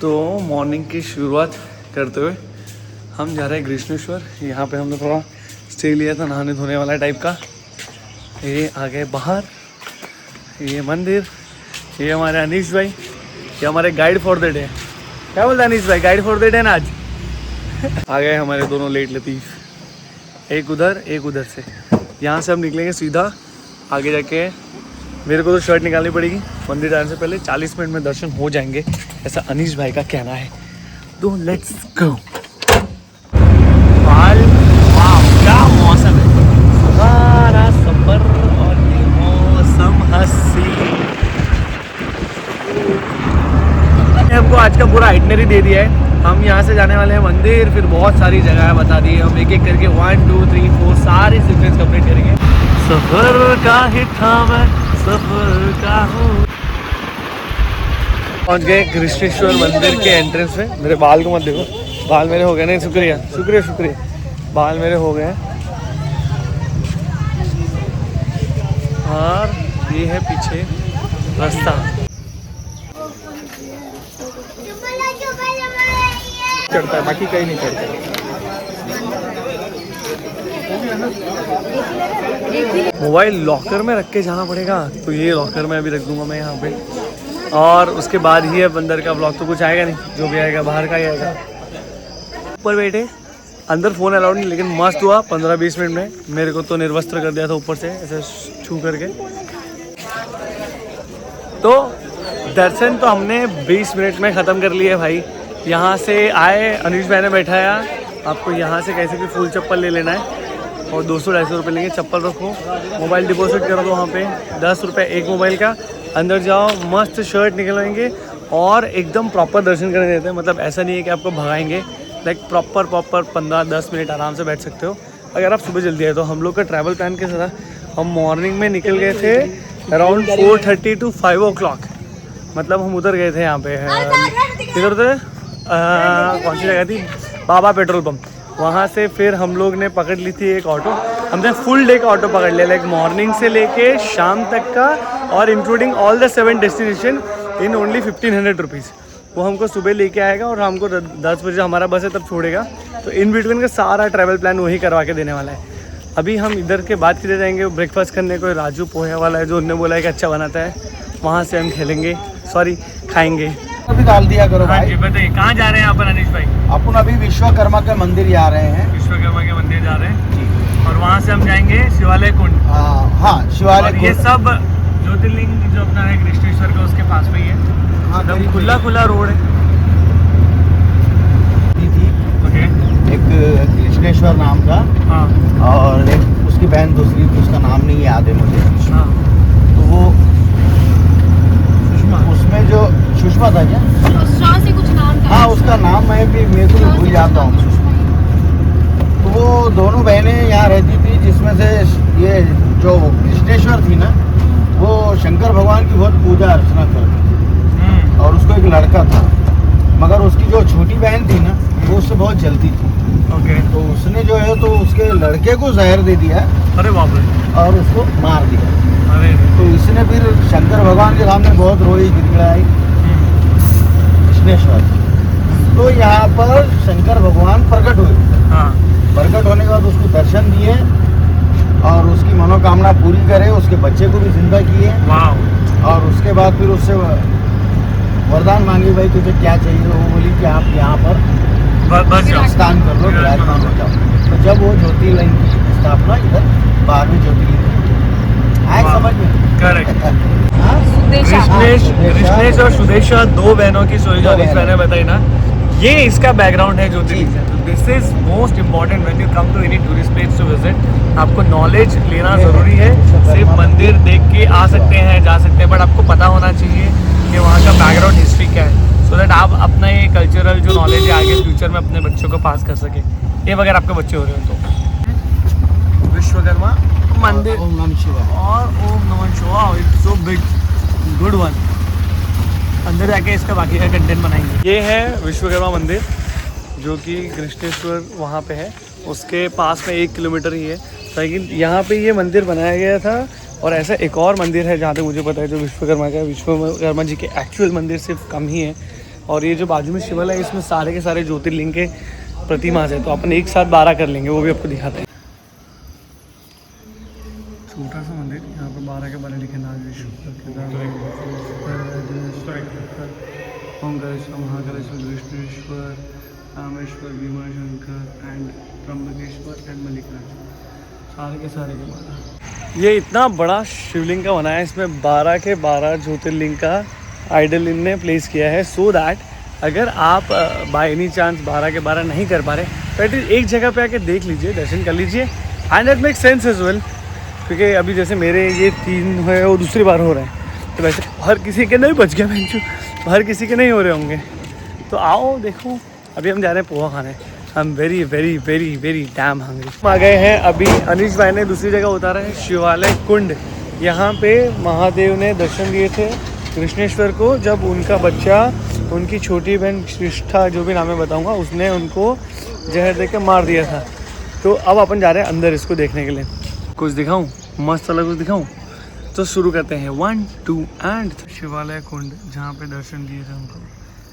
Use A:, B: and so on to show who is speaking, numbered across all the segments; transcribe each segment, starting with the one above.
A: तो मॉर्निंग की शुरुआत करते हुए हम जा रहे हैं कृष्णेश्वर। यहाँ पे हमने थोड़ा स्टे लिया था नहाने धोने वाला टाइप का। ये आ गए बाहर, ये मंदिर, ये हमारे अनीश भाई, ये हमारे गाइड फॉर द डे। क्या बोलते हैं अनीश भाई, गाइड फॉर द डे ना आज। आ गए हमारे दोनों लेट लतीफ़, एक उधर एक उधर से। यहाँ से हम निकलेंगे सीधा आगे जाके। मेरे को तो शर्ट निकालनी पड़ेगी, मंदिर जाने से पहले 40 मिनट में दर्शन हो जाएंगे, ऐसा अनीश भाई का कहना है। तो लेट्स गो। क्या मौसम है, हमारा सफर और ये मौसम हंसी। हमको आज का पूरा आइटनरी दे दिया है। हम यहाँ से जाने वाले हैं मंदिर, फिर बहुत सारी जगह बता दी है। हम एक एक करके 1 2 3 4 सारे सीक्वेंस कंप्लीट करेंगे। सफर का ही था मैं, सफर का हूँ। पहुँच गए कृष्णेश्वर मंदिर के एंट्रेंस में। मेरे बाल को मत देखो, बाल मेरे हो गए। नहीं, शुक्रिया शुक्रिया शुक्रिया, बाल मेरे हो गए। और ये है पीछे रास्ता।
B: चढ़ता है, बाकी कहीं नहीं चढ़ता।
A: मोबाइल लॉकर में रख के जाना पड़ेगा, तो ये लॉकर में अभी रख दूंगा मैं यहाँ पे। और उसके बाद ही अब अंदर का ब्लॉग तो कुछ आएगा नहीं, जो भी आएगा बाहर का ही आएगा। ऊपर बैठे, अंदर फ़ोन अलाउड नहीं, लेकिन मस्त हुआ 15-20 मिनट में। मेरे को तो निर्वस्त्र कर दिया था ऊपर से ऐसे छू करके। तो दर्शन तो हमने 20 मिनट में ख़त्म कर लिए भाई। यहाँ से आए, अनीश भाई ने बैठाया आपको यहाँ से कैसे भी फुल चप्पल ले लेना है और 200-250 रुपये लेंगे। चप्पल रखो, मोबाइल डिपॉजिट करो तो वहाँ पे 10 रुपये एक मोबाइल का। अंदर जाओ, मस्त शर्ट निकलवाएंगे और एकदम प्रॉपर दर्शन करने देते हैं। मतलब ऐसा नहीं है कि आपको भगाएंगे, लाइक प्रॉपर 15-10 मिनट आराम से बैठ सकते हो अगर आप सुबह जल्दी आए तो। हम लोग का ट्रैवल प्लान कैसा था, हम मॉर्निंग में निकल गए थे अराउंड 4:30 to 5 o'clock। मतलब हम उधर गए थे यहाँ पे, किधर थे, कौन सी जगह थी, बाबा पेट्रोल पंप। वहाँ से फिर हम लोग ने पकड़ ली थी एक ऑटो। हमने फुल डे का ऑटो पकड़ लिया, लाइक मॉर्निंग से लेके शाम तक का, और including all the 7 destination in only 1500 rupees. वो हमको सुबह लेके आएगा और हमको 10 बजे हमारा बस है तब छोड़ेगा। तो इन बिटवीन का सारा ट्रैवल प्लान वही करवा के देने वाला है। अभी हम इधर के बाद किधर जाएंगे, ब्रेकफास्ट करने को राजू पोहे वाला है जो उन्होंने बोला है कि अच्छा बनाता है, वहाँ से हम खेलेंगे, सॉरी खाएंगे।
B: अभी डाल दिया करो
A: हाँ
B: भाई।
A: जी बताइए, कहाँ जा रहे हैं अपन अनीश भाई?
B: अपन अभी विश्वकर्मा के मंदिर जा रहे हैं।
A: विश्वकर्मा के मंदिर जा रहे हैं जी। और वहाँ से हम जाएंगे शिवालय कुंड।
B: हाँ शिवालय कुंड।
A: ये सब ज्योतिर्लिंग जो अपना है कृष्णेश्वर का, उसके पास में ही है।
B: हाँ,
A: एकदम खुला रोड है। ओके।
B: एक कृष्णेश्वर नाम का,
A: हाँ,
B: और एक उसकी बहन दूसरी थी, उसका नाम नहीं याद है मुझे।
A: हाँ,
B: तो वो
A: सुषमा,
B: उसमें जो सुषमा था क्या,
C: से कुछ नाम था।
B: हाँ उसका नाम मैं भी मेरे को भूल जाता हूँ। तो वो दोनों बहनें यहाँ रहती थी, जिसमें से ये जो कृष्णेश्वर थी ना, वो शंकर भगवान की बहुत पूजा अर्चना करती थी। और उसको एक लड़का था, मगर उसकी जो छोटी बहन थी ना, वो उससे बहुत जलती थी।
A: ओके।
B: तो उसने जो है तो उसके लड़के को जहर दे दिया
A: अरे बाप रे,
B: और उसको मार दिया।
A: अरे
B: तो इसने फिर शंकर भगवान के सामने बहुत रोई गिड़गिड़ाई कृष्णेश्वर। तो यहाँ पर शंकर भगवान प्रकट हुए।
A: हाँ,
B: प्रकट होने के बाद उसको दर्शन दिए और उसकी मनोकामना पूरी करे, उसके बच्चे को भी जिंदा किए।
A: वाह।
B: और उसके बाद फिर उससे वरदान मांगी, भाई तुझे क्या चाहिए। वो बोली कि आप यहाँ पर
A: बस जाओ,
B: स्नान कर लो, विराजमान हो जाओ। तो जब वो ज्योतिर्लिंग की स्थापना इधर 12वीं ज्योतिर्लिंग आए समझ में।
A: करेक्ट।
B: हाँ?
A: कृष्णेश और सुदेशा दो बहनों की स्टोरी जो अनीश मैंने बताई ना, ये इसका बैकग्राउंड है ज्योतिर्लिंग से। तो this is most important when you come to any tourist place to visit. आपको नॉलेज लेना ज़रूरी है। सिर्फ मंदिर देख के आ सकते हैं, जा सकते हैं, बट आपको पता होना चाहिए कि वहाँ का बैकग्राउंड हिस्ट्री क्या है, सो दैट आप अपना ये कल्चरल जो नॉलेज है आगे फ्यूचर में अपने बच्चों को पास कर सके। ये अगर आपके बच्चे हो रहे हो तो। विश्वकर्मा मंदिर
B: ओम नमः शिवाय।
A: और ओम नमः शिवाय, it's so big, good one. अंदर जाके इसका बाकी का कंटेंट बनाएंगे। ये है विश्वकर्मा मंदिर जो कि कृष्णेश्वर वहाँ पे है, उसके पास में 1 किलोमीटर ही है। लेकिन यहाँ पे ये मंदिर बनाया गया था। और ऐसा एक और मंदिर है जहाँ तक मुझे पता है जो विश्वकर्मा का है। विश्वकर्मा जी के एक्चुअल मंदिर सिर्फ कम ही है, और ये जो बाजू में शिवल है इसमें सारे के सारे ज्योतिर्लिंग के प्रतिमा है, तो अपन एक साथ 12 कर लेंगे, वो भी आपको दिखाते हैं। छोटा सा मंदिर, यहाँ पर 12 के 12 लिखे, नागेश्वर, ओंकारेश्वर, महाकालेश्वर, कृष्णेश्वर, रामेश्वर, भीमाशंकर एंड त्र्यंबकेश्वर एंड मल्लिकार्जुन, सारे के 12। ये इतना बड़ा शिवलिंग का बना है, इसमें 12 के 12 ज्योतिर्लिंग का आइडल इनने प्लेस किया है, सो दैट अगर आप बाय एनी चांस 12 के 12 नहीं कर पा रहे तो एटलीस्ट एक जगह पे आके देख लीजिए, दर्शन कर लीजिए, and it makes sense as well, क्योंकि अभी जैसे मेरे ये 3 है वो दूसरी बार हो रहे हैं, तो वैसे हर किसी के नहीं बच गया बेंचू, हर किसी के नहीं हो रहे होंगे, तो आओ देखो। अभी हम जा रहे हैं पोहा खाने, I am very very very very dam hungry. हम आ गए हैं अभी, अनीश भाई ने दूसरी जगह उतारा है, शिवालय कुंड। यहाँ पे महादेव ने दर्शन दिए थे कृष्णेश्वर को, जब उनका बच्चा, उनकी छोटी बहन श्रेष्ठा, जो भी नाम मैं बताऊँगा, उसने उनको जहर देकर मार दिया था। तो अब अपन जा रहे हैं अंदर इसको देखने के लिए। कुछ दिखाऊं, मस्त वाला कुछ दिखाऊं? तो शुरू करते हैं, 1 2 एंड। शिवालय कुंड जहाँ पे दर्शन दिए थे हमको,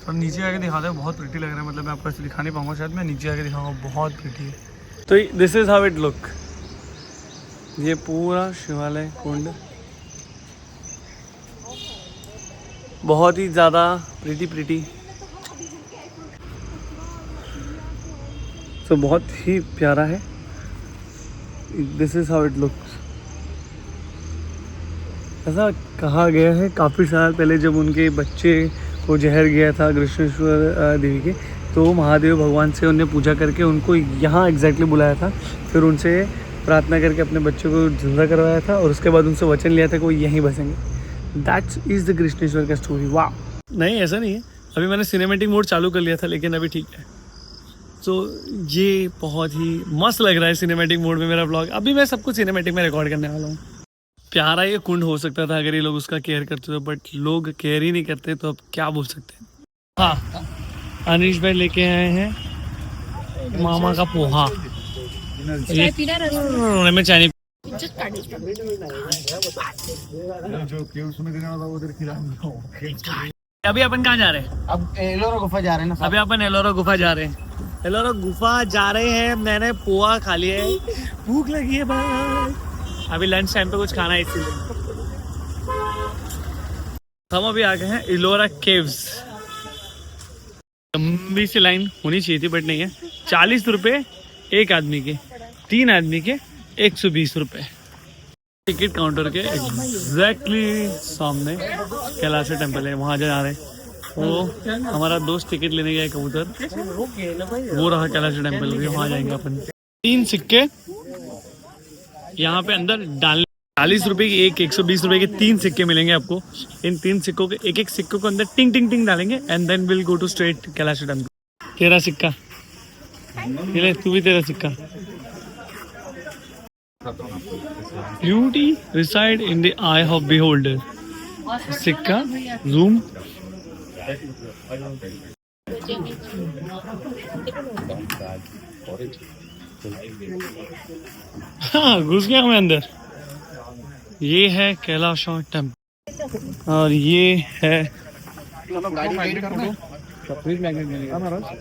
A: और नीचे आके दिखाते हैं, बहुत प्रिटी लग रहा है, मतलब मैं आपको ऐसे दिखा नहीं पाऊंगा, शायद मैं नीचे आके दिखाऊंगा, बहुत प्रिटी है। तो this is how it look, ये पूरा शिवालय कुंड बहुत ही ज़्यादा प्रिटी, तो बहुत ही प्यारा है। This is how it looks. ऐसा कहा गया है काफ़ी साल पहले, जब उनके बच्चे को जहर गया था कृष्णेश्वर देवी के, तो महादेव भगवान से उन्हें पूजा करके उनको यहाँ एग्जैक्टली बुलाया था, फिर उनसे प्रार्थना करके अपने बच्चे को जिंदा करवाया था, और उसके बाद उनसे वचन लिया था कि वो यहीं बसेंगे। दैट्स इज़ द कृष्णेश्वर का स्टोरी। वाह, नहीं ऐसा नहीं है, अभी मैंने सिनेमैटिक मोड चालू कर लिया था, लेकिन अभी ठीक है। तो ये बहुत ही मस्त लग रहा है सिनेमैटिक मोड में मेरा व्लॉग। अभी मैं सब कुछ सिनेमैटिक में रिकॉर्ड करने वाला हूँ। प्यारा ये कुंड हो सकता था अगर ये लोग उसका केयर करते तो, बट लोग केयर ही नहीं करते, तो अब क्या बोल सकते हैं। हाँ, अनीश भाई लेके आए हैं मामा का पोहा, मैं चाइनीज। अभी अपन कहाँ जा रहे हैं?
B: अब एलोरा गुफा जा रहे हैं ना।
A: अभी अपन एलोरा गुफा जा रहे हैं, एलोरा गुफा जा रहे हैं। मैंने पोहा खा लिया है, भूख लगी है भाई, अभी लंच टाइम पे कुछ खाना है, इसीलिए हम अभी आ गए हैं एलोरा केव्स। लंबी सी लाइन होनी चाहिए थी, बट नहीं है। 40 रुपये एक आदमी के, 3 आदमी के 120 रुपये। टिकट काउंटर के एग्जैक्टली सामने कैलाश टेम्पल है, वहाँ जा रहे हैं। वो हमारा दोस्त टिकट लेने गया कबूतर, वो रहा कैलाश टेम्पल भी, वहाँ जाएंगे अपन। 3 सिक्के यहाँ पे अंदर डालने, 40 रुपये की एक, 120 रुपये के 3 सिक्के मिलेंगे आपको। इन 3 सिक्कों के एक सिक्कों को अंदर टिंग टिंग टिंग डालेंगे, and then will go to straight Kailash temple. तेरा सिक्का ले, तू भी तेरा सिक्का। Beauty reside in the eye of beholder. सिक्का zoom। हाँ, घुस गया मैं अंदर। ये है कैलाश टेम्पल, और ये है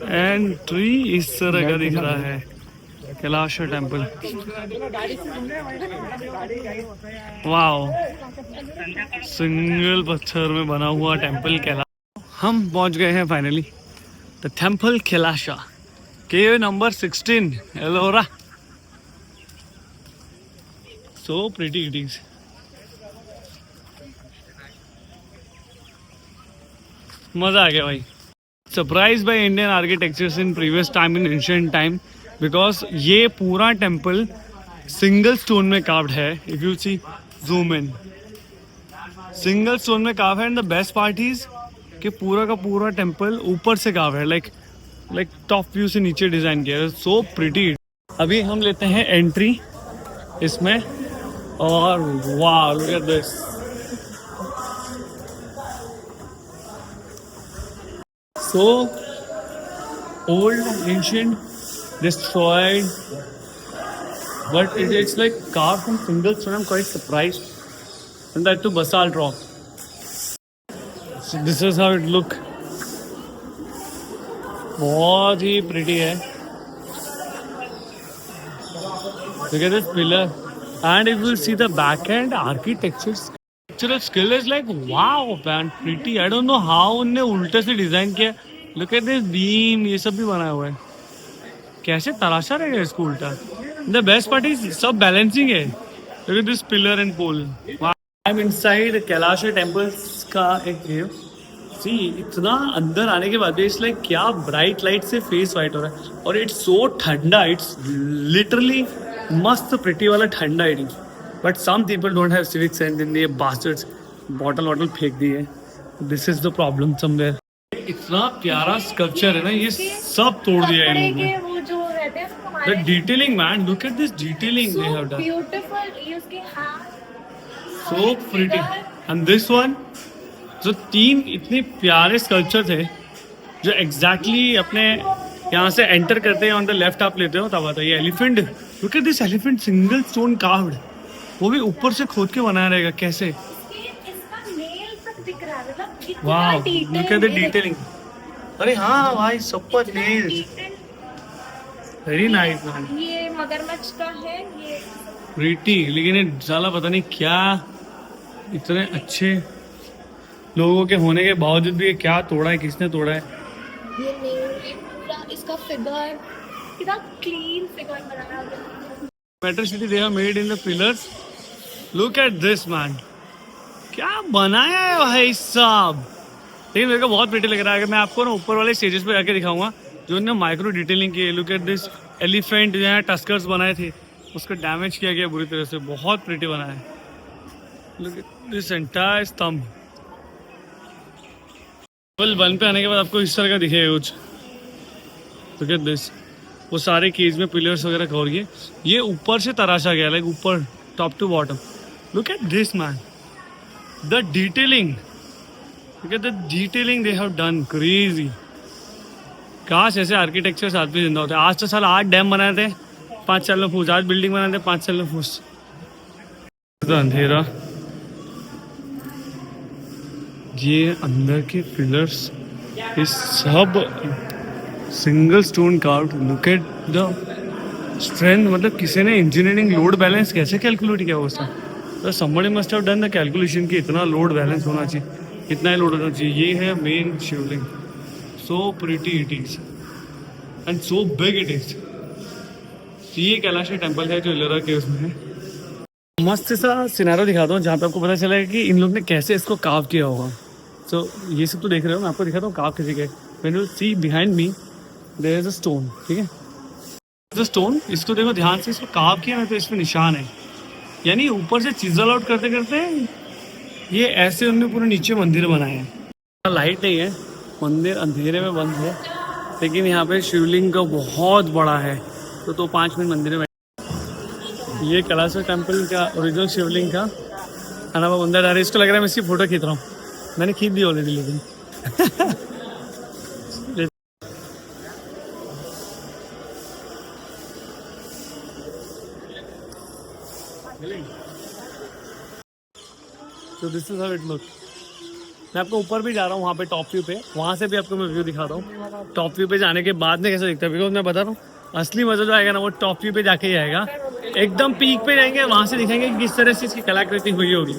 A: एंट्री, इस तरह का दिख रहा है कैलाश टेम्पल। वाओ, सिंगल पत्थर में बना हुआ टेम्पल कैलाश। हम पहुंच गए हैं finally, the temple Kailasha, cave number 16, Ellora. So pretty it is. मजा आ गया भाई। Surprise by Indian architectures in previous time, in ancient time, because ये पूरा टेम्पल सिंगल स्टोन में कार्व्ड है। If you see zoom in, single stone में carve है, and the best part is कि पूरा का पूरा टेम्पल ऊपर से कार्व है, लाइक टॉप व्यू से नीचे डिजाइन किया है। So pretty. अभी हम लेते हैं एंट्री इसमें, और वाह, look at this. So old, ancient, destroyed, but it's like carved from single stone. I'm quite surprised, and that too basalt rock. So this is how it look. बहुत ही pretty है. Look at this pillar. And if you see the back end architectural skill is like wow man, pretty. I don't know how उनने उल्टे से design किया. Look at this beam, ये सब भी बना हुआ है. कैसे तराशा रहेगा इसको उल्टा. The best part is सब बैलेंसिंग है. Look at this pillar and pole. Wow. I'm inside Kailash temples का एक केव. See, इतना अंदर आने के बाद इट्स लाइक क्या ब्राइट लाइट से फेस वाइट हो रहा है और इट्स सो ठंडा. इट्स लिटरली मस्त प्रिटी वाला ठंडा it is. But some people don't have civic sense in ये बास्टर्ड्स बॉटल फेंक दी है. This is the problem somewhere. इतना प्यारा स्कल्पचर है ना, ये सब तोड़ दिया है इन लोगों ने.
C: वो जो रहते हैं ना हमारे,
A: The detailing man, look at this detailing they have
C: so
A: done.
C: beautiful. ये उसके हाथ
A: So pretty. And this one, जो 3 इतने प्यारे स्कल्पचर थे जो एग्जैक्टली अपने यहाँ से एंटर करते हैं ऑन द लेफ्ट आप लेते हो तब आता है. ये elephant, look at this elephant single stone carved. वो भी ऊपर से खोद के बनाया रहेगा कैसे.
C: इसका नेल तक दिख रहा है, मतलब कितना
A: वाह,
C: detail
A: लुक एट द
C: है.
A: डिटेलिंग. अरे हाँ भाई, सब पर नेल्स. Very nice man.
C: ये मगरमच्छ का है ये.
A: प्रीटी. लेकिन ये साला पता नहीं क्या इतने अच्छे लोगों के होने के बावजूद भी ये क्या तोड़ा है, किसने तोड़ा है.
C: ये नेल, ये पूरा इसका फिगर कितना क्लीन फिगर बनाया गया.
A: Metro city they have made in the pillars. Look at this man, क्या बनाया है भाई साहब. लेकिन मेरे को बहुत प्रीटी लग रहा है. अगर मैं आपको ना ऊपर वाले स्टेजेस पे जाके दिखाऊंगा जो उन्होंने माइक्रो डिटेलिंग की है. लुक एट दिस एलिफेंट जो है टस्कर्स बनाए थे उसको डैमेज किया गया बुरी तरह से. बहुत प्रीटी बना है. लुक एट दिस एंटायर स्तंभ. लेवल 1 पे आने के बाद आपको इस तरह का दिखेगा कुछ. Look at this. वो सारे केज में पिलर्स वगैरह कवर किए. ये ऊपर से तराशा गया, लाइक ऊपर top to bottom. Look at this man, the detailing. Look at the detailing they have done. Crazy. काश ऐसे आर्किटेक्चर साथ भी जिंदा होते. आज तो साल 8 डैम बनाए थे 5 साल में फूस. आज बिल्डिंग बनाते 5 साल में फूस. अंधेरा. ये अंदर के पिलर्स ये सब single stone carved. Look at the strength. मतलब किसी ने इंजीनियरिंग लोड बैलेंस कैसे कैलकुलेट किया उसका. तो somebody must have done the calculation कि इतना लोड बैलेंस होना चाहिए, इतना ही लोड होना चाहिए. ये है main Shivling. So pretty it is and so big it is. ये कैलाश टेम्पल है जो इलोरा केव्स में है. मस्त सा सिनेरियो दिखाता हूँ जहाँ पे आपको पता चलेगा कि इन लोग ने कैसे इसको काव किया होगा. सो ये सब तो देख रहे हो, मैं आपको दिखाता हूँ काव कैसे किया. When you see behind me there is a stone. ठीक है, द स्टोन. इसको देखो ध्यान से, इसको काव किया ना तो इसमें निशान है. यानी ऊपर से चिजल आउट करते करते ये ऐसे उन्होंने पूरे नीचे मंदिर बनाए हैं. लाइट नहीं है, मंदिर अंधेरे में बंद है. लेकिन यहाँ पे शिवलिंग का बहुत बड़ा है तो 5 मिनट मंदिर में. ये कैलाश टेम्पल का ओरिजिनल शिवलिंग का खाना वो अंदर आ रहा है. इसको लग रहा है मैं इसकी फोटो खींच रहा हूँ. मैंने खींच दी ऑलरेडी लेकिन तो this is how it look. मैं आपको ऊपर भी जा रहा हूँ, वहाँ पे टॉप व्यू पे. वहाँ से भी आपको मैं व्यू दिखाता हूँ. टॉप व्यू पे जाने के बाद में कैसा दिखता है, बिकॉज मैं बता रहा हूँ असली मजा जो आएगा ना वो टॉप व्यू पे जाके ही आएगा. एकदम पीक पे जाएंगे, वहाँ से दिखेंगे कि किस तरह से इसकी कलाकृति हुई होगी.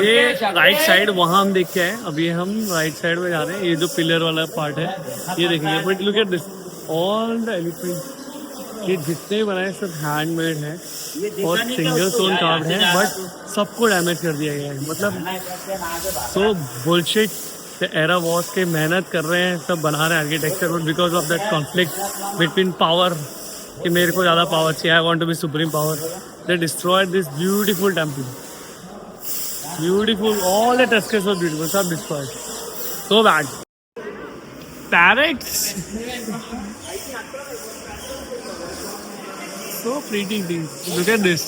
A: ये राइट साइड वहाँ हम देख के आए. अभी हम राइट साइड में जा रहे हैं. ये जो पिलर वाला पार्ट है ये देखेंगे. But look at this, all the elephant. ये जितने बनाए सब हैंडमेड है और सिंगल स्टोन कार्व है. बट सबको डैमेज कर दिया गया है. मतलब so bullshit. The era was के मेहनत कर रहे हैं, सब बना रहे हैं architecture. But because of that conflict between power कि मेरे को ज़्यादा पावर चाहिए, I want to be supreme power, they destroyed this beautiful temple. Beautiful. All the tuskers were beautiful. सब destroyed. So bad. Parrots. So pretty things. Look at this.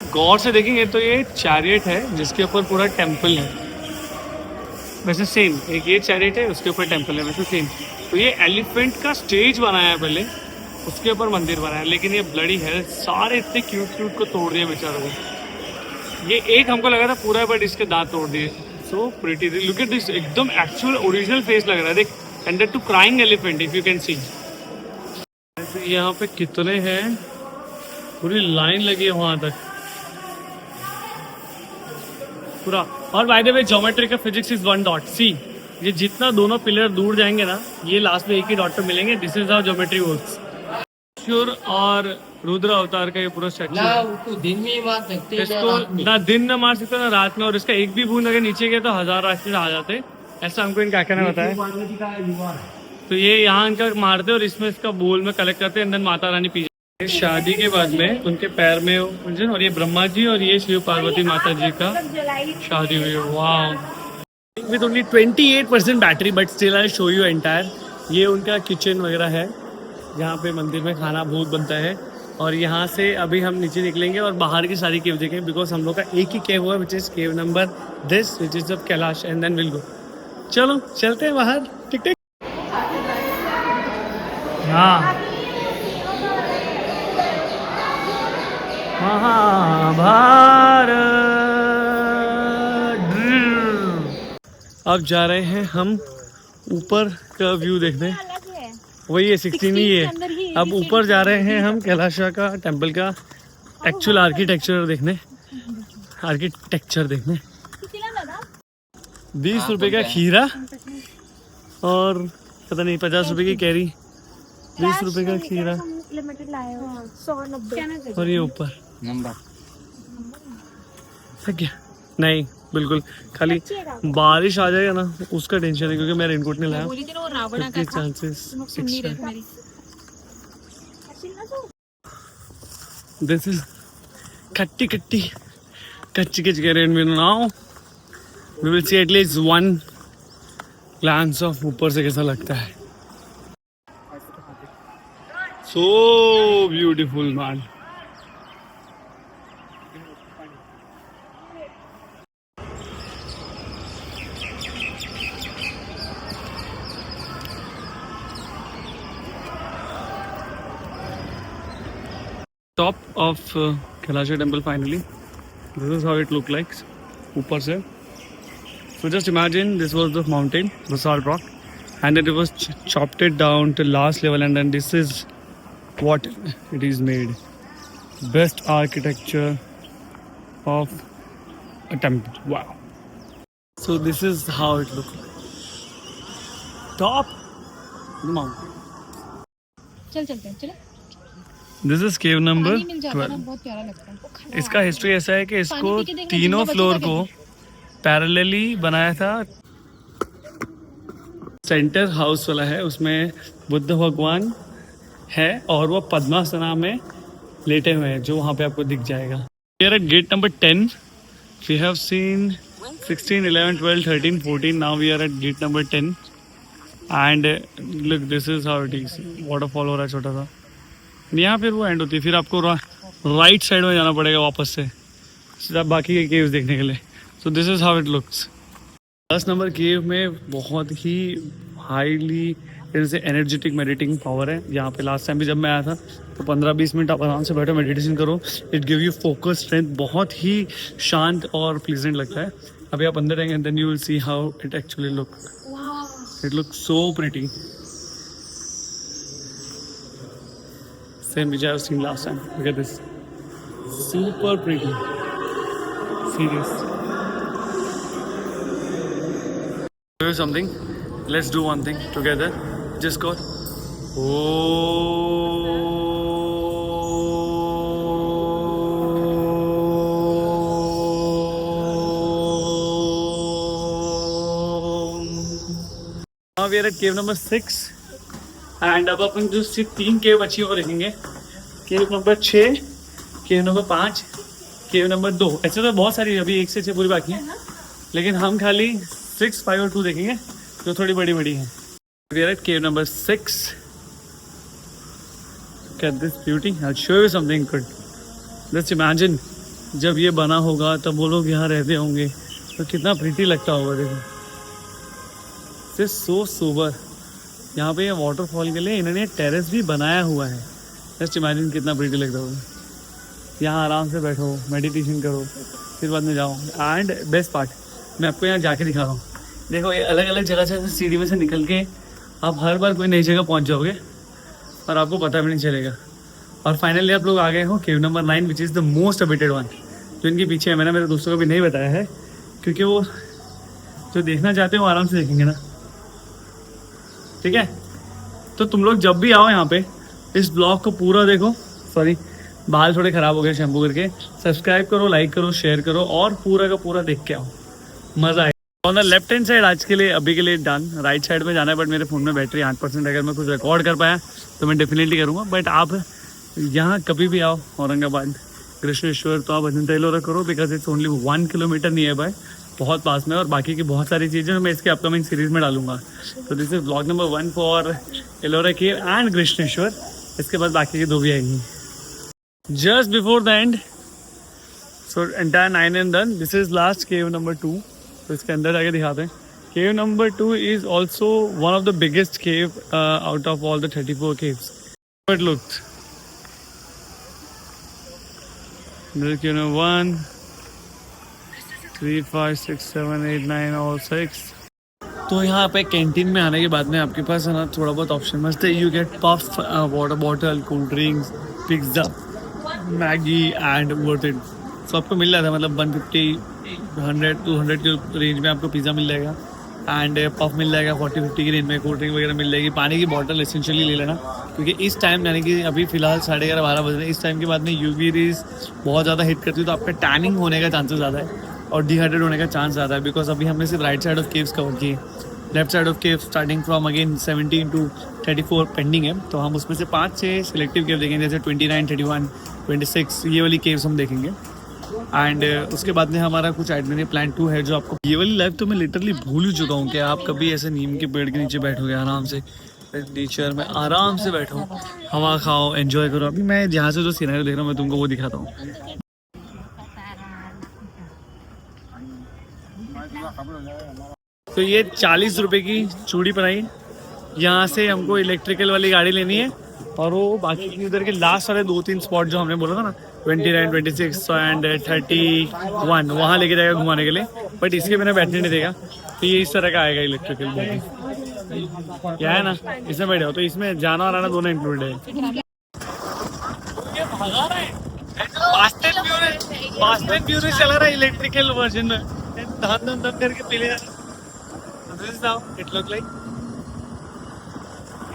A: गौर से देखेंगे तो ये चैरियट है जिसके ऊपर पूरा टेम्पल है. वैसे सेम एक ये चैरियट है उसके ऊपर टेम्पल है. वैसे सेम. तो ये एलिफेंट का स्टेज बनाया है पहले उसके ऊपर मंदिर बना है, लेकिन ये ब्लडी है, सारे इतने क्यूट क्यूट को तोड़ दिए बेचारों को। ये एक हमको लगा था पूरा, बट इसके दांत तोड़ दिए। So pretty, look at this, एकदम एक्चुअल ओरिजिनल फेस लग रहा है, देख। And that too crying elephant, if you can see. यहाँ पे कितने हैं, पूरी लाइन लगी है वहां तक पूरा। और बाय द वे, ज्योमेट्री का फिजिक्स इज 1 डॉट। सी, ये जितना दोनों पिलर दूर जाएंगे ना, ये लास्ट में एक ही डॉट पे मिलेंगे। This is how geometry works. Shiv और रुद्र अवतार का ये पूरा स्ट्रक्चर,
D: दिन में मार सकते हैं,
A: इसको ना दिन में मार सकते ना रात में, और इसका एक भी बूंद अगर नीचे गया तो 1000 राष्ट्रीय आ जाते, ऐसा हमको इनका कहना बताया। तो ये यहाँ इनका मारते और इसमें इसका बोल में कलेक्ट करते हैं, देन माता रानी पी जाती है। शादी के बाद में उनके पैर में उलझन, और ये ब्रह्मा जी और ये शिव पार्वती माता जी का शादी हुई है। वाह, with only 28% battery, but still I show you entire. ये उनका किचन वगैरह है, जहाँ पे मंदिर में खाना बहुत बनता है। और यहाँ से अभी हम नीचे निकलेंगे और बाहर की सारी केव देखेंगे, बिकॉज हम लोग का एक ही केव हुआ, which is cave number this, which is of Kailash, and then will go. चलो चलते हैं बाहर। टिक टिक। हाँ, महाभारत। अब जा रहे हैं हम ऊपर का व्यू देखने। वही है 16 ही है। अब ऊपर जा रहे हैं हम कैलाशा का टेंपल का एक्चुअल आर्किटेक्चर देखने। 20 रुपए का खीरा और पता नहीं 50 रुपए की कैरी। 20 रुपए का खीरा और ये ऊपर
D: नंबर
A: है क्या? नहीं, बिल्कुल खाली बारिश आ जाएगा ना उसका टेंशन है, क्योंकि मैं रेनकोट नहीं लाया। चांसेस दिस इज खट्टी खट्टी कच्ची कच्ची रेन में now we will see at least 1 glance of ऊपर से कैसा लगता है। So beautiful man. Top of Kailasha temple finally. This is how it looked like ऊपर से. So just imagine this was the mountain, basalt rock, and then it was chopped it down to last level, and then this is what it is made. Best architecture of a temple. Wow. So this is how it looked like. Top of the mountain.
C: चल चलते हैं, चलो।
A: This is cave number
C: मिल जाता है ना,
A: 12.
C: बहुत प्यारा लगता है।
A: इसका हिस्ट्री ऐसा है कि इसको
C: पानी पी के देखना,
A: तीनों
C: जितना
A: फ्लोर
C: बचेगा
A: को पैरेलली बनाया था। सेंटर हाउस वाला है, उसमें बुद्ध भगवान है और वो पद्मासना में लेटे हुए हैं, जो वहाँ पे आपको दिख जाएगा। We are at gate number 10. We have seen 16, 11, 12, 13, 14. Now we are at gate number 10 and look this is how it is. Waterfall हो रहा है छोटा सा, यहाँ फिर वो एंड होती है, फिर आपको राइट साइड में जाना पड़ेगा वापस से सीधा बाकी के केव्स देखने के लिए। So this is how it looks. 10 number cave में बहुत ही हाईली जैसे एनर्जेटिक मेडिटेटिंग पावर है। यहाँ पे लास्ट टाइम भी जब मैं आया था तो 15-20 मिनट आप आराम से बैठो, मेडिटेशन करो, it give you focus, strength, बहुत ही शांत और प्लीजेंट लगता है। अभी आप अंदर आएंगे then you will see how it actually look. It look so pretty, same which I have seen last time. Look at this, super pretty, serious. Do something, let's do one thing together, just go. Now we are at cave number 6. And अब अपन जो सिर्फ 3 केव बची वो देखेंगे। केव number 6, केव number 5, केव number 2। ऐसे तो बहुत सारी अभी 1 से 6 पूरी बाकी है, लेकिन हम खाली 6, 5 और 2 देखेंगे जो थोड़ी बड़ी बड़ी हैं। We are at cave number 6. Look at this beauty. I'll show you something good. Let's imagine जब ये बना होगा तब वो लोग यहाँ रहते होंगे तो कितना प्रीटी लगता होगा। देखो, दिस सो सोबर। यहाँ पे ये वाटरफॉल के लिए इन्होंने टेरेस भी बनाया हुआ है। जस्ट इमेजिन कितना प्रीटी लगता होगा। यहाँ आराम से बैठो, मेडिटेशन करो, फिर बाद में जाओ। एंड बेस्ट पार्ट, मैं आपको यहाँ जाके दिखा रहा हूँ। देखो ये अलग अलग जगह से सीढ़ी में से निकल के आप हर बार कोई नई जगह पहुँच जाओगे और आपको पता भी नहीं चलेगा। और फाइनली आप लोग आ गए हो केव number 9 which is the most awaited one. जो इनके पीछे है, मैंने मेरे दोस्तों को भी नहीं बताया है क्योंकि वो जो देखना चाहते हो आराम से देखेंगे ना, ठीक है। तो तुम लोग जब भी आओ यहाँ पे इस ब्लॉग को पूरा देखो। सॉरी बाल थोड़े ख़राब हो गए शैम्पू करके। सब्सक्राइब करो, लाइक करो, शेयर करो और पूरा का पूरा देख के आओ, मज़ा आएगा। On the left hand side आज के लिए अभी के लिए डन। राइट साइड में जाना है बट मेरे फ़ोन में बैटरी 8%। अगर मैं कुछ रिकॉर्ड कर पाया तो मैं डेफिनेटली करूँगा। बट आप यहाँ कभी भी आओ औरंगाबाद कृष्णेश्वर तो आप अजंता एलोरा करो because it's only 1 kilometre near by, बहुत पास में। और बाकी की बहुत सारी चीज़ें मैं इसके अपकमिंग सीरीज़ में डालूंगा। तो this is blog number 1 for Ellora cave and Krishneshwar. इसके बाद बाकी की 2 भी आएंगी just before the end. So entire 9 and done. This is last cave number 2। तो इसके अंदर जाके दिखाते हैं। केव number 2 is also one of the biggest cave out of all the 34 caves. It looked. This is cave number 1, 3, 5, 6, 7, 8, 9 all 6. तो यहाँ पे canteen में आने के बाद में आपके पास है ना थोड़ा बहुत ऑप्शन मस्त है। You get puff, water bottle, cold drinks, pizza, Maggi and worth it. तो आपको मिल रहा था मतलब 150, 100, 200 के रेंज में आपको पिज़्ज़ा मिल जाएगा एंड पफ मिल जाएगा 40-50 की रेंज में। कोल्ड ड्रिंक वगैरह मिल जाएगी। पानी की बॉटल एसेंशियली ले लेना क्योंकि इस टाइम यानी कि अभी फिलहाल 11:30-12 बज रहे हैं। इस टाइम के बाद में यूवी रेज बहुत ज़्यादा हिट करती है तो आपका टैनिंग होने का चांसेस ज़्यादा है और डिहाइड्रेट होने का चांस ज़्यादा है। बिकॉज अभी हमने सिर्फ right side of caves cover किए, left side of cave starting from again 17 to 34 pending है। तो हम उसमें से 5-6 सिलेक्टिव केव देखेंगे जैसे 29, 31, 26 ये वाली केव्स हम देखेंगे। एंड उसके बाद में हमारा कुछ आइटनरी प्लान 2 है जो आपको ये वाली लाइफ तो मैं लिटरली भूल ही चुका हूँ कि आप कभी ऐसे नीम के पेड़ के नीचे बैठोगे आराम से, नेचर में आराम से बैठो, हवा खाओ, एंजॉय करो। अभी मैं जहाँ से जो सीनरी देख रहा हूँ मैं तुमको वो दिखाता हूँ। तो ये 40 रुपए की चूड़ी बनाई। यहाँ से हमको इलेक्ट्रिकल वाली गाड़ी लेनी है और वो बाकी की उधर के लास्ट वाले 2-3 स्पॉट जो हमने बोला था ना 29, 26 एंड 31 वहाँ लेके जाएगा घुमाने के लिए। बट इसके बिना बैठने नहीं देगा। तो ये इस तरह का आएगा इलेक्ट्रिकल गाड़ी, क्या है ना, इसमें बैठे हो तो इसमें जाना और आना दोनों इंक्लूड है। फास्ट ब्यूरी चला रहा है इलेक्ट्रिकल वर्जन में, धन करके पीले जा रहा है। इट लुक लाइक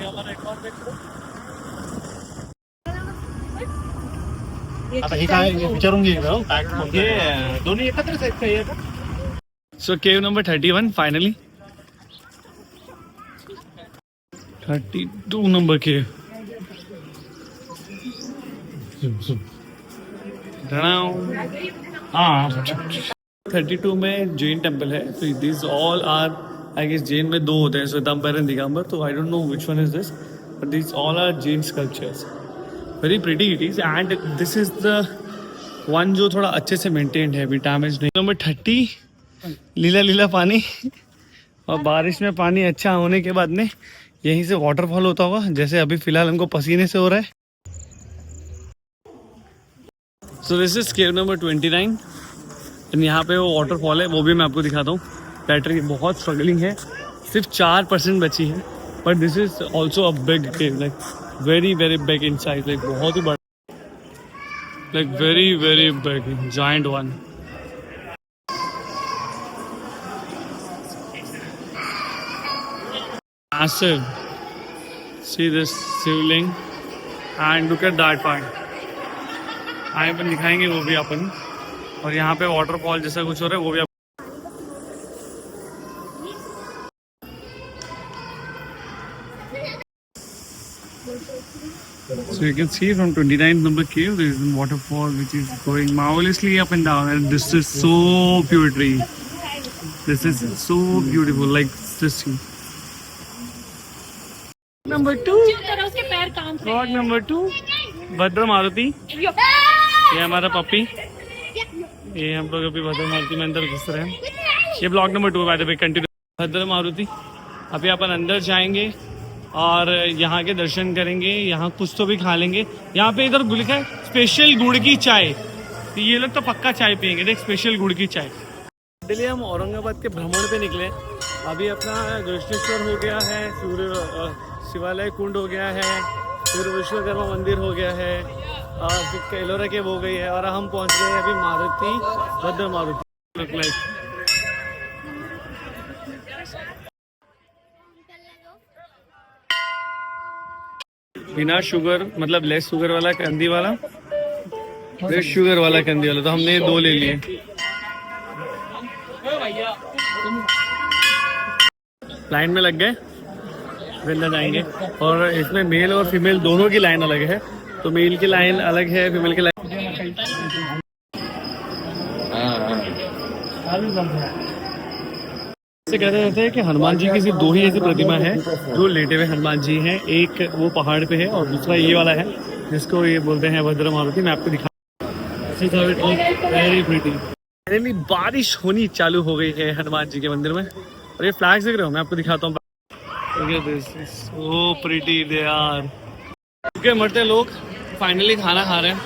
A: हमारा एक और देखो। So cave number 31 finally. 32 number cave. 32 में जैन टेम्पल है। तो these all are I guess Jain में 2 होते हैं, श्वेतांबर एंड दिगंबर। तो I don't know which one is this, but these all are Jain sculptures. Very pretty it is and this is the one जो थोड़ा अच्छे से मेंटेन्ड है, अभी डैमेज नहीं। नंबर 30 लीला लीला पानी और बारिश में पानी अच्छा होने के बाद में यहीं से वाटरफॉल होता होगा जैसे अभी फिलहाल हमको पसीने से हो रहा है। सो this is cave number 29 and यहाँ पे वो वाटरफॉल है वो भी मैं आपको दिखाता हूँ। बैटरी बहुत स्ट्रगलिंग है, सिर्फ 4% बची है। But this is also a big cave, like very very big in size, like बहुत ही बड़ा, like very very big giant one. Massive. See this Shivling and look at that part. आए अपन दिखाएंगे वो भी अपन। और यहाँ पे वाटरफॉल जैसा कुछ हो रहा है वो भी। So you can see from 29th number cave there is a waterfall which is going marvelously up and down and this is so pretty. This is so beautiful, like this thing. Number 2. Frog number 2. भद्र मारुति। ये हमारा puppy. ये हम लोग अभी भद्र मारुति में अंदर घुस रहे हैं। ये block number 2 by the way continue. भद्र मारुति। अभी अपन अंदर जाएंगे और यहाँ के दर्शन करेंगे, यहाँ कुछ तो भी खा लेंगे। यहाँ पे इधर लिखा है स्पेशल गुड़ की चाय, तो ये लोग तो पक्का चाय पियेंगे। देख स्पेशल गुड़ की चाय। दिल्ली हम औरंगाबाद के भ्रमण पे निकले। अभी अपना गृष्णेश्वर हो गया है, सूर्य शिवालय कुंड हो गया है, फिर विश्वकर्मा मंदिर हो गया है, फिर केलोरा केव हो गई है, और हम पहुंच गए हैं अभी मारुति, भद्र मारुति। बिना शुगर मतलब लेस शुगर वाला कंदी वाला, लेस शुगर वाला कंदी वाला, तो हमने 2 ले लिए। लाइन में लग गए, फिर अंदर जाएंगे। और इसमें मेल और फीमेल दोनों की लाइन अलग है, तो मेल की लाइन अलग है, फीमेल की लाइन से कहते रहते हैं कि हनुमान जी की सिर्फ 2 ही ऐसी प्रतिमा है जो लेटे हुए हनुमान जी हैं। एक वो पहाड़ पे है और दूसरा ये वाला है जिसको ये बोलते हैं भद्र मारुति। मैं आपको दिखा, वेरी प्रीटी। फाइनली बारिश होनी चालू हो गई है हनुमान जी के मंदिर में, और ये फ्लैग्स देख रहे हो, मैं आपको दिखाता हूँ। So pretty they are. भूखे मरते लोग फाइनली खाना खा रहे हैं।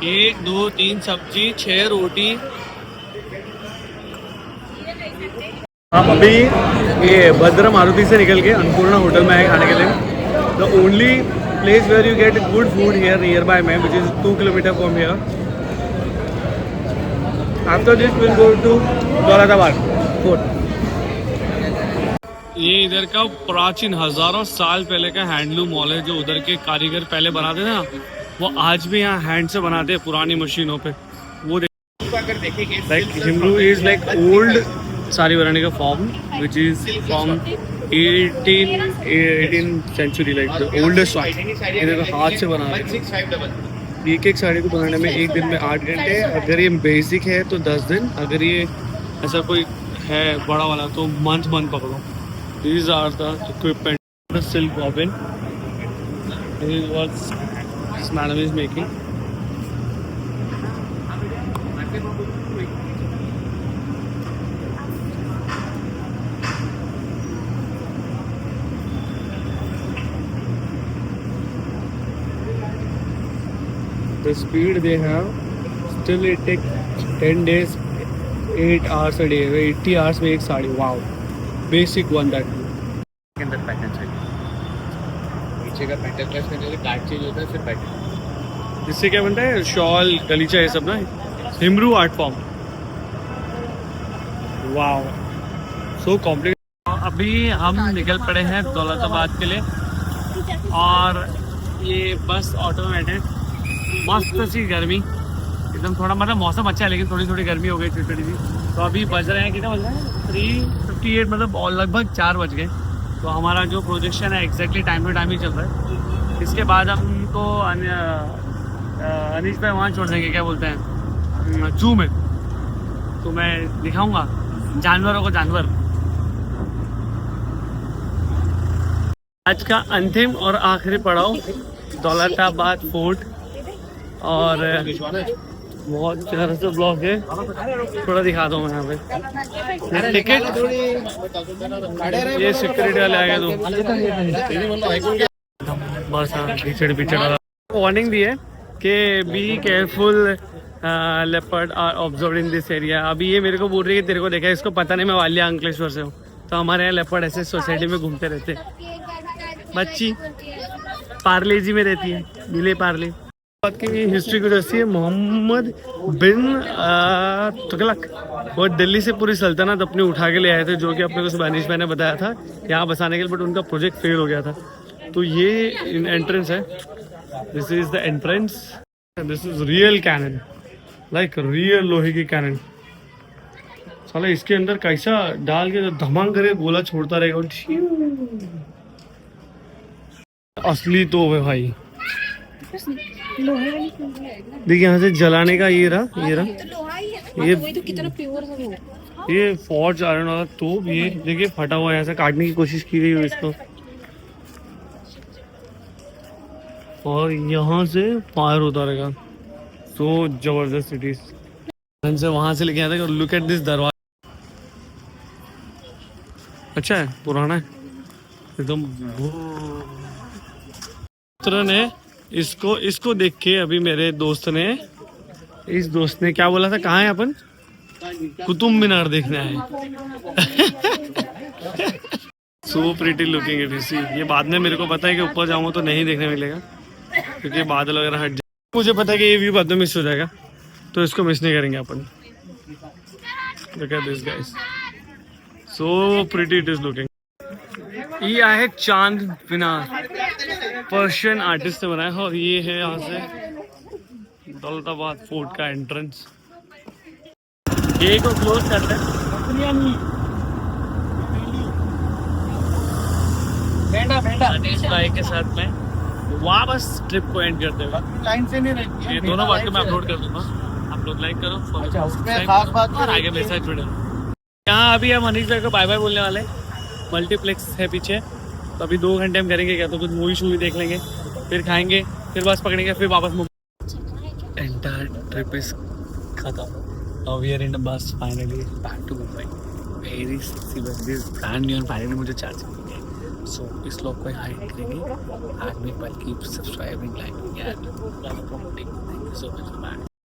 A: 1 2 3 सब्जी, 6 रोटी। हम अभी ये भद्र मारुति से निकल के अन्नपूर्णा होटल में आए खाने के लिए। The only place where you get good food here nearby में, which is 2 kilometre from here. After this will go to Daulatabad fort. ये इधर का प्राचीन हजारों साल पहले का हैंडलूम मॉल है, जो उधर के कारीगर पहले बनाते थे ना, वो आज भी यहाँ हैंड से बनाते हैं पुरानी मशीनों पे। वो like Himroo is like old sari बनाने का form, which is from 18th century, like the oldest one. इधर को हाथ से बना रहे हैं। एक साड़ी को बनाने में 1 दिन में 8 घंटे। अगर ये बेसिक है तो 10 दिन, अगर ये ऐसा कोई है बड़ा वाला तो मंथ पकड़ो। These are the equipment. The silk bobbin. This is what this madam is making. The speed they have, still it takes 10 days, 8 hours a day, 80 hours में एक sari. Wow. Basic one that के अंदर pattern चाहिए, नीचे का pattern press करने से card change होता है, फिर पैटर्न। इससे क्या बनता है, शॉल गलीचा ये सब ना, Himroo art form. Wow, so complicated. अभी हम निकल पड़े हैं दौलताबाद के लिए, और ये बस ऑटो में बैठे। मस्त सी गर्मी एकदम, थोड़ा मतलब मौसम अच्छा है लेकिन थोड़ी थोड़ी गर्मी हो गई छोटी सी। तो अभी बज रहे हैं, कितना बज रहा है, 3:58, मतलब और लगभग 4 बज गए। तो हमारा जो प्रोजेक्शन है एग्जैक्टली टाइम टू टाइम ही चल रहा है। इसके बाद हमको अनीश भाई वहाँ छोड़ देंगे, क्या बोलते हैं, जू में। तो मैं दिखाऊंगा जानवरों को जानवर। आज का अंतिम और आखिरी पड़ाव दौलताबाद फोर्ट, और बहुत प्यारा सा ब्लॉग है, थोड़ा दिखा दो मैं यहाँ पे। टिकट ये सिक्योरिटी वाले आ गए तो बस पीछे वार्निंग दी है कि be careful, leopard are observed in this area. अभी ये मेरे को बोल रही है तेरे को देखा है, इसको पता नहीं मैं वालिया अंकलेश्वर से हूँ। तो हमारे यहाँ लेपर्ड ऐसे सोसाइटी में घूमते रहते। बच्ची पार्ले जी में रहती है, नीले पार्ले। बात की हिस्ट्री कुछ ऐसी है, मोहम्मद बिन तुगलक वो दिल्ली से पूरी सल्तनत अपनी उठा के ले आए थे, जो कि अपने को स्पेनिश मैंने बताया था यहाँ बसाने के लिए, बट उनका प्रोजेक्ट फेल हो गया था। तो ये एंट्रेंस है, this is the entrance, this is real cannon, like real लोहे की कैनन। साला इसके अंदर कैसा डाल के धमाल करे गोला छोड़ता रहेगा। असली तो है भाई, देखिए यहाँ से जलाने का ये रहा ये फॉर्ज आयरन वाला तोप। ये देखिए फटा हुआ है, यहाँ से काटने की कोशिश की गई है इसको, और यहाँ से फायर होता रहेगा। तो जबरदस्त सिटी से वहां से लेके आते हैं। लुक एट दिस दरवाजा, अच्छा है, पुराना है। एकदम मित्र ने इसको देख के अभी मेरे दोस्त ने क्या बोला था, कहाँ है अपन, कुतुब मीनार देखने आए। So pretty looking it is. ये बाद में मेरे को पता है कि ऊपर जाऊंगा तो नहीं देखने मिलेगा क्योंकि बादल वगैरह हट जाए। मुझे पता है कि ये व्यू बाद में मिस हो जाएगा तो इसको मिस नहीं करेंगे अपन। Look at this guys. So pretty it is looking. ये है चांद मीनार, पर्शियन आर्टिस्ट ने बनाया है और ये है यहाँ से दौलताबाद फोर्ट का एंट्रेंस। ये को क्लोज करते हैं अनीश भाई के साथ में वापस ट्रिप को एंड करते हुए।
B: लाइन से नहीं रहती है,
A: ये दोनों बात को मैं अपलोड कर दूंगा, आप लोग लाइक करो, फॉलो
B: अच्छा, उसमें
A: सब्सक्राइब
B: खास
A: करो
B: बात
A: और आगे मेरे साथ जुड़े रहो। यहाँ अभी हम अनीश भाई को बाय बाय बोलने वाले। मल्टीप्लेक्स है पीछे, तो अभी 2 घंटे हम करेंगे क्या, तो कुछ मूवी शूवी देख लेंगे, फिर खाएंगे, फिर बस पकड़ेंगे, फिर वापस एंटायर ट्रिप इज खत्म। Now we are in the bus finally back to Mumbai. Very sexy bus, this brand new and finally मुझे चार्ज मिल गया। सो इस लोग को हाइट करेंगे आदमी, बल्कि subscribing, liking and promoting. Thank you so much.